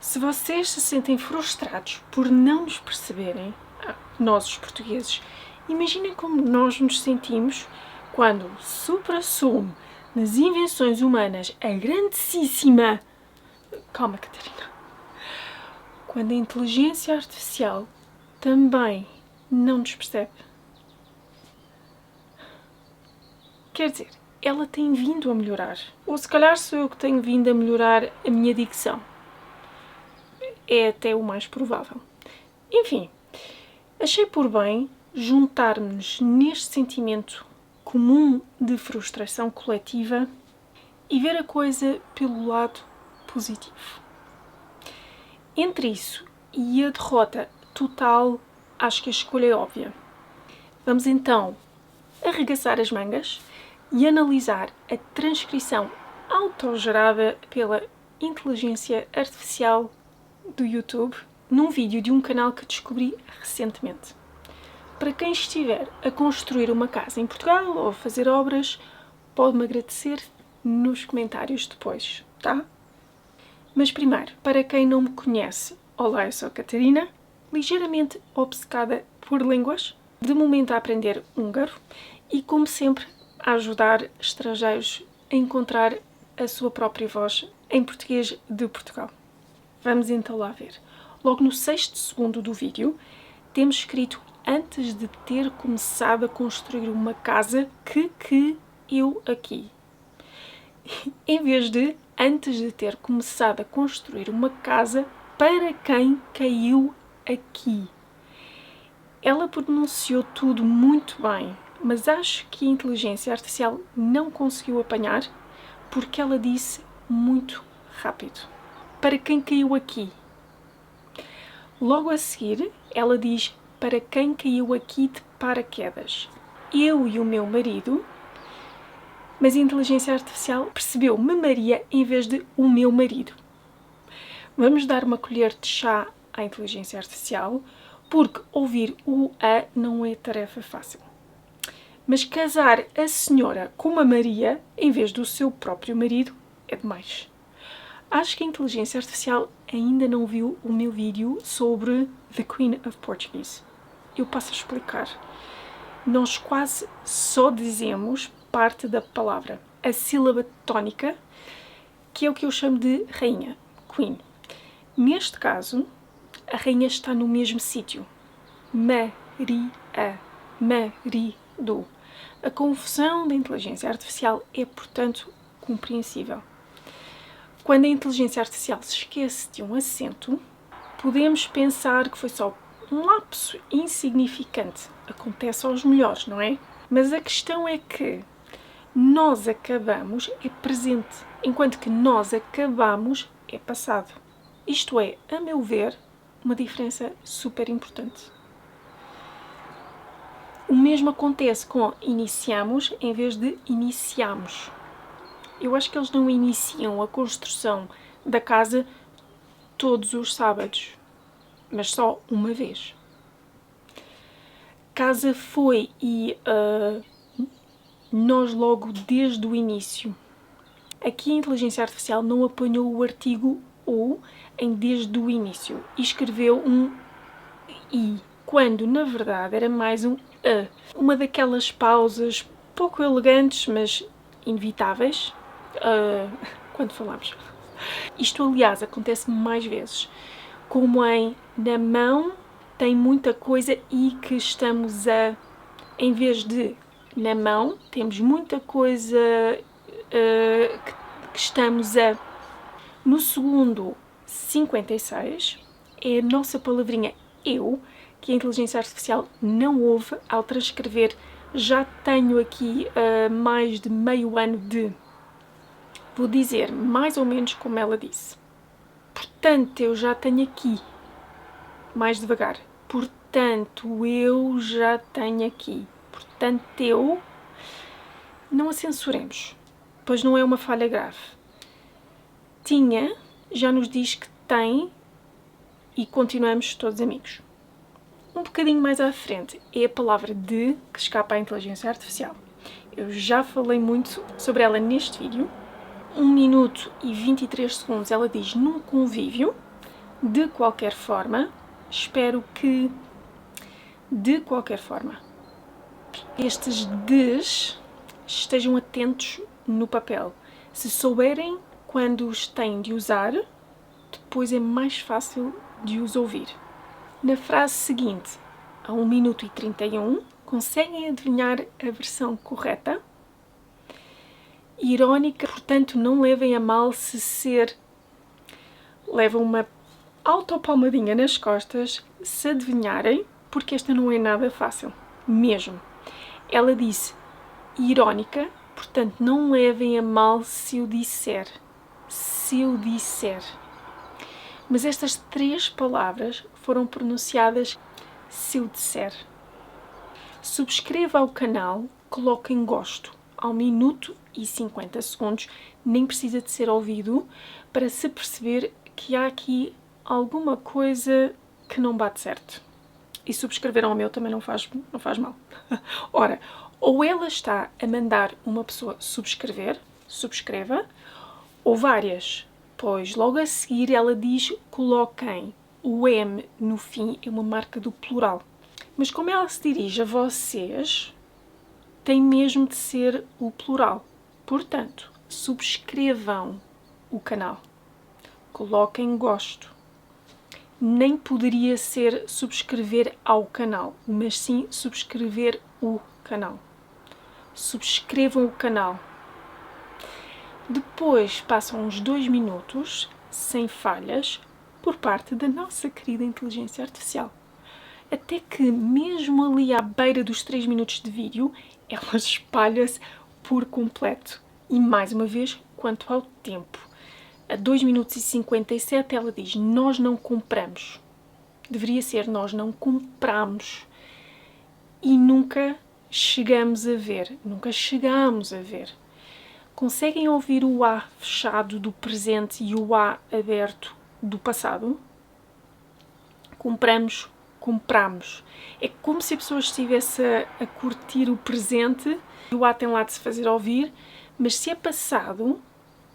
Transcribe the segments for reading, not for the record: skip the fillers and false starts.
Se vocês se sentem frustrados por não nos perceberem, nós os portugueses, imaginem como nós nos sentimos quando o supra-sumo nas invenções humanas, a grandíssima... Calma, Catarina. Quando a inteligência artificial também não nos percebe. Quer dizer, ela tem vindo a melhorar. Ou se calhar sou eu que tenho vindo a melhorar a minha dicção. É até o mais provável. Enfim, achei por bem juntar-nos neste sentimento comum de frustração coletiva e ver a coisa pelo lado positivo. Entre isso e a derrota total, acho que a escolha é óbvia. Vamos então arregaçar as mangas e analisar a transcrição autogerada pela inteligência artificial do YouTube num vídeo de um canal que descobri recentemente. Para quem estiver a construir uma casa em Portugal ou a fazer obras, pode-me agradecer nos comentários depois, tá? Mas primeiro, para quem não me conhece, olá, eu sou a Catarina, ligeiramente obcecada por línguas, de momento a aprender húngaro e, como sempre, a ajudar estrangeiros a encontrar a sua própria voz em português de Portugal. Vamos então lá ver. Logo no 6º segundo do vídeo, temos escrito antes de ter começado a construir uma casa que eu aqui. Em vez de antes de ter começado a construir uma casa para quem caiu aqui. Ela pronunciou tudo muito bem, mas acho que a inteligência artificial não conseguiu apanhar porque ela disse muito rápido. Para quem caiu aqui. Logo a seguir, ela diz para quem caiu aqui de paraquedas. Eu e o meu marido, mas a inteligência artificial percebeu me Maria em vez de o meu marido. Vamos dar uma colher de chá à inteligência artificial, porque ouvir o a não é tarefa fácil. Mas casar a senhora com uma Maria em vez do seu próprio marido é demais. Acho que a inteligência artificial ainda não viu o meu vídeo sobre The Queen of Portuguese. Eu passo a explicar. Nós quase só dizemos parte da palavra, a sílaba tónica, que é o que eu chamo de rainha, Queen. Neste caso, a rainha está no mesmo sítio. Maria, marido. A confusão da inteligência artificial é, portanto, compreensível. Quando a inteligência artificial se esquece de um acento, podemos pensar que foi só um lapso insignificante. Acontece aos melhores, não é? Mas a questão é que nós acabamos é presente, enquanto que nós acabamos é passado. Isto é, a meu ver, uma diferença super importante. O mesmo acontece com iniciamos em vez de iniciamos. Eu acho que eles não iniciam a construção da casa todos os sábados, mas só uma vez. Casa foi e nós logo desde o início. Aqui a inteligência artificial não apanhou o artigo ou em desde o início e escreveu um i, quando na verdade era mais um a. Uma daquelas pausas pouco elegantes, mas inevitáveis, quando falamos. Isto, aliás, acontece mais vezes, como em na mão tem muita coisa e que estamos a, em vez de na mão, temos muita coisa que estamos a. No segundo 56, é a nossa palavrinha eu, que a inteligência artificial não ouve ao transcrever. Já tenho aqui mais de meio ano de... Vou dizer mais ou menos como ela disse. Portanto, eu já tenho aqui. Mais devagar. Portanto, eu já tenho aqui. Portanto, eu... Não a censuremos, pois não é uma falha grave. Tinha, já nos diz que tem e continuamos todos amigos. Um bocadinho mais à frente é a palavra de que escapa à inteligência artificial. Eu já falei muito sobre ela neste vídeo. 1 minuto e 23 segundos ela diz num convívio. De qualquer forma, espero que, de qualquer forma, estes des estejam atentos no papel. Se souberem quando os têm de usar, depois é mais fácil de os ouvir. Na frase seguinte, a 1 minuto e 31, conseguem adivinhar a versão correta? Irónica, portanto, não levem a mal se ser... Levam uma autopalmadinha nas costas se adivinharem, porque esta não é nada fácil, mesmo. Ela disse irónica, portanto, não levem a mal se eu disser. Se eu disser. Mas estas 3 palavras foram pronunciadas se eu disser. Subscreva ao canal, coloquem gosto. Ao minuto e 50 segundos, nem precisa de ser ouvido para se perceber que há aqui alguma coisa que não bate certo. E subscrever ao meu também não faz mal. Ora, ou ela está a mandar uma pessoa subscrever, subscreva, ou várias, pois logo a seguir ela diz coloquem. O M no fim é uma marca do plural. Mas como ela se dirige a vocês, tem mesmo de ser o plural. Portanto, subscrevam o canal. Coloquem gosto. Nem poderia ser subscrever ao canal, mas sim subscrever o canal. Subscrevam o canal. Depois passam uns 2 minutos, sem falhas, por parte da nossa querida inteligência artificial. Até que, mesmo ali à beira dos 3 minutos de vídeo, ela espalha-se por completo. E, mais uma vez, quanto ao tempo. A 2 minutos e 57 ela diz, nós não compramos. Deveria ser, nós não compramos. E nunca chegamos a ver. Nunca chegamos a ver. Conseguem ouvir o A fechado do presente e o A aberto do passado? Compramos, compramos. É como se a pessoa estivesse a curtir o presente e o A tem lá de se fazer ouvir, mas se é passado,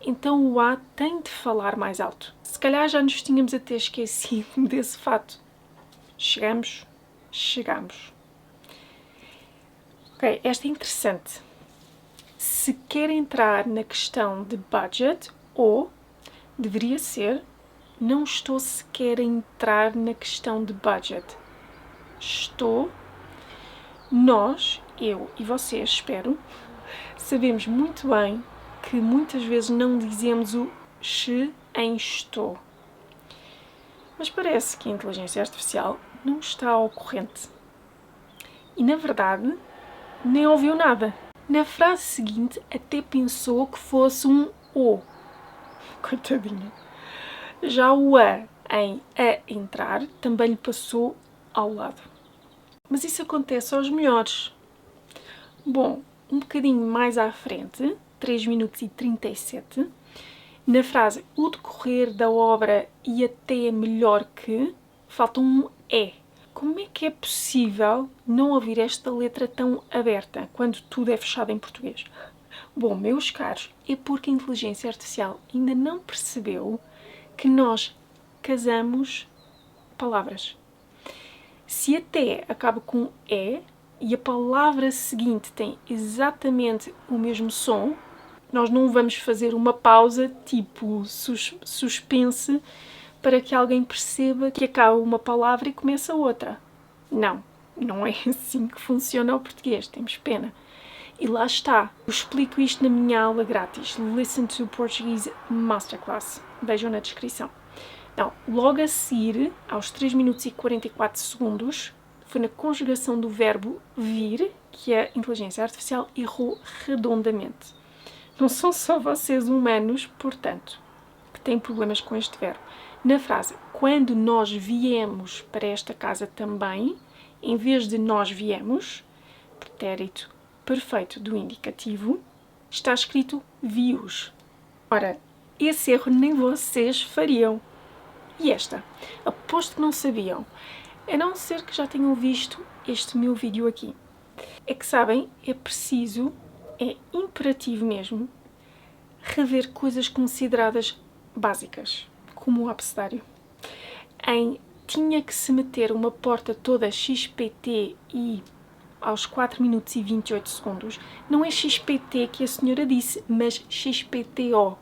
então o A tem de falar mais alto. Se calhar já nos tínhamos até esquecido desse fato. Chegamos, chegamos. Ok, esta é interessante. Se quer entrar na questão de budget, ou deveria ser, não estou sequer a entrar na questão de budget. Estou, nós, eu e vocês, espero, sabemos muito bem que muitas vezes não dizemos o "se" em estou. Mas parece que a inteligência artificial não está ao corrente. E, na verdade, nem ouviu nada. Na frase seguinte, até pensou que fosse um "o". Coitadinha. Já o "a" em "a entrar" também lhe passou ao lado. Mas isso acontece aos melhores. Bom, um bocadinho mais à frente, 3 minutos e 37, na frase o decorrer da obra e até melhor que, falta um "é". Como é que é possível não ouvir esta letra tão aberta, quando tudo é fechado em português? Bom, meus caros, é porque a inteligência artificial ainda não percebeu que nós casamos palavras. Se até acaba com "é" e a palavra seguinte tem exatamente o mesmo som, nós não vamos fazer uma pausa tipo suspense para que alguém perceba que acaba uma palavra e começa outra. Não, não é assim que funciona o português, temos pena. E lá está, eu explico isto na minha aula grátis, Listen to Portuguese Masterclass, vejam na descrição. Então, logo a seguir, aos 3 minutos e 44 segundos, foi na conjugação do verbo vir que a inteligência artificial errou redondamente. Não são só vocês humanos, portanto, que têm problemas com este verbo. Na frase, quando nós viemos para esta casa também, em vez de nós viemos, pretérito perfeito do indicativo, está escrito vios. Ora, esse erro nem vocês fariam. E esta? Aposto que não sabiam, a não ser que já tenham visto este meu vídeo aqui. É que sabem, é preciso, é imperativo mesmo, rever coisas consideradas básicas, como o abecedário. em tinha que se meter uma porta toda XPT e aos 4 minutos e 28 segundos. Não é XPT que a senhora disse, mas XPTO,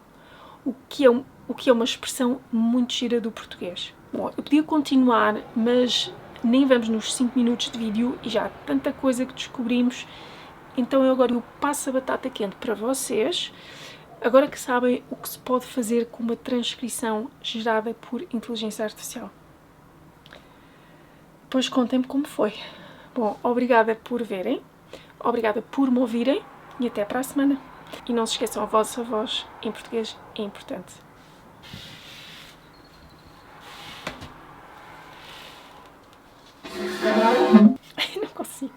o que é uma expressão muito gira do português. Bom, eu podia continuar, mas nem vamos nos 5 minutos de vídeo e já há tanta coisa que descobrimos. Então agora eu passo a batata quente para vocês, agora que sabem o que se pode fazer com uma transcrição gerada por inteligência artificial. Depois contem-me como foi. Bom, obrigada por verem, obrigada por me ouvirem e até para a semana. E não se esqueçam, a vossa voz em português é importante. Não consigo.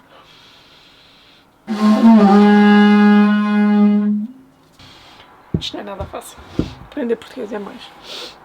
Isto não é nada fácil. Aprender português é mais.